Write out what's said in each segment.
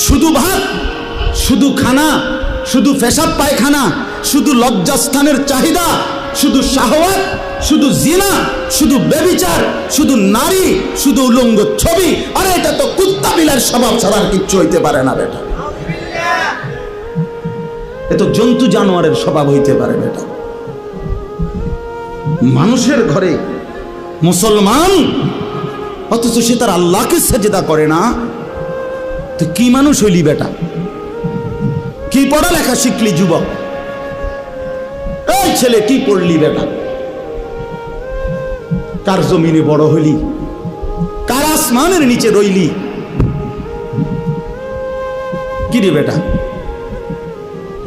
শুধু ভাত, শুধু খানা, শুধু পেশাব পায়খানা, শুধু লজ্জাস্থানের চাহিদা, শুধু শাহওয়াত, শুধু জিনা, শুধু ব্যভিচার, শুধু নারী, শুধু উলঙ্গ ছবি। আরে এটা তো কুত্তা বিলার স্বভাব ছাড়া আর কিচ্ছু হইতে পারে না বেটা। এ তো জন্তু জানোয়ারের স্বভাব হইতে পারে বেটা। মানুষের ঘরে মুসলমান, অথচ সে তার আল্লাহকে সেজদা করে না। তো কি মানুষ হইলি বেটা? কি পড়ালেখা শিখলি যুবক? এই ছেলে কি পড়লি বেটা? কার জমিনে বড় হইলি? কার আসমানের নিচে রইলি? কি রে বেটা,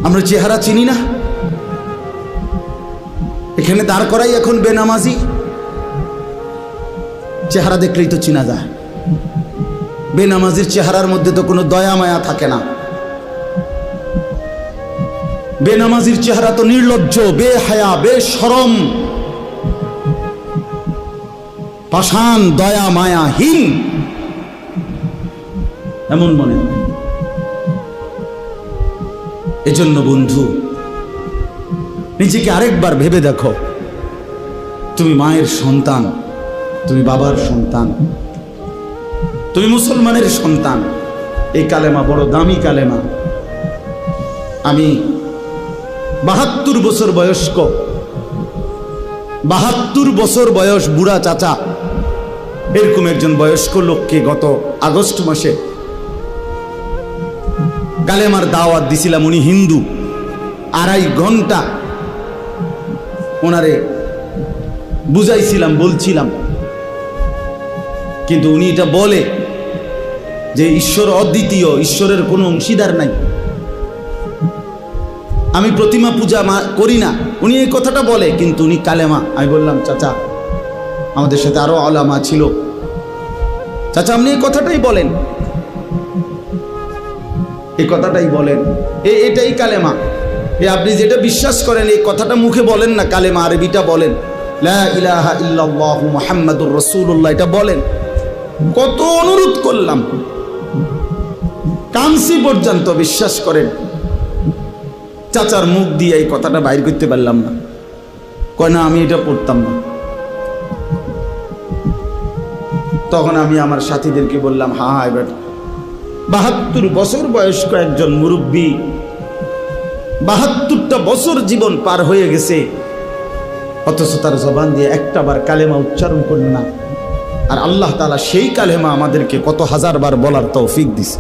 আমরা চেহারা চিনি না? এখানে দাঁড় করাই এখন বেনামাজি। চেহারা দেখলেই তো চিনা যায়। বেনামাজির চেহারার মধ্যে তো কোনো দয়া মায়া থাকে না। বেনামাজির চেহারা তো নির্লজ্জ, বেহায়া, বেশরম, পাষাণ, দয়া মায়াহীন, এমন মনে হয়। এজন্য বন্ধু, নিজেকে আরেকবার ভেবে দেখো। তুমি মায়ের সন্তান, তুমি বাবার সন্তান, তুমি মুসলমানের সন্তান। এই কালেমা বড় দামি কালেমা। আমি 72 বছর বয়স্ক, 72 বছর বয়স বুড়া চাচা, এরকম একজন বয়স্ক লোককে গত আগস্ট মাসে কালেমার দাওয়াত দিছিলাম। উনি হিন্দু। 2.5 ঘন্টা ওনারে বুঝাইছিলাম, বলছিলাম, কিন্তু উনি এটা বলে যে ঈশ্বর অদ্বিতীয়, ঈশ্বরের কোনো অংশীদার নাই, আমি প্রতিমা পূজা করি না। উনি এই কথাটা বলে, কিন্তু উনি কালেমা। আমি বললাম, চাচা, আমাদের সাথে আরো আলেমা ছিল, চাচা আপনি এই কথাটাই বলেন, এই কথাটাই বলেন, এটাই কালেমা। আপনি যেটা বিশ্বাস করেন এই কথাটা মুখে বলেন না, কালেমা আরবিটা বলেন, লা ইলাহা ইল্লাল্লাহু মুহাম্মাদুর রাসূলুল্লাহ, এটা বলেন। কত অনুরোধ করলাম, কামসি পর্যন্ত, বিশ্বাস করেন চাচার মুখ দিয়ে এই কথাটা বাইর করতে পারলাম না। কয় না, আমি এটা পড়তাম না। তখন আমি আমার সাথীদেরকে বললাম, হ্যাঁ এবার 72 বছর বয়স্ক একজন মুরব্বী, 72টা বছর জীবন পার হয়ে গেছে, অথচ তার জবান দিয়ে একটাবার কালেমা উচ্চারণ করল না। আর আল্লাহ তাআলা সেই কালেমা আমাদেরকে কত হাজার বার বলার তৌফিক দিছে।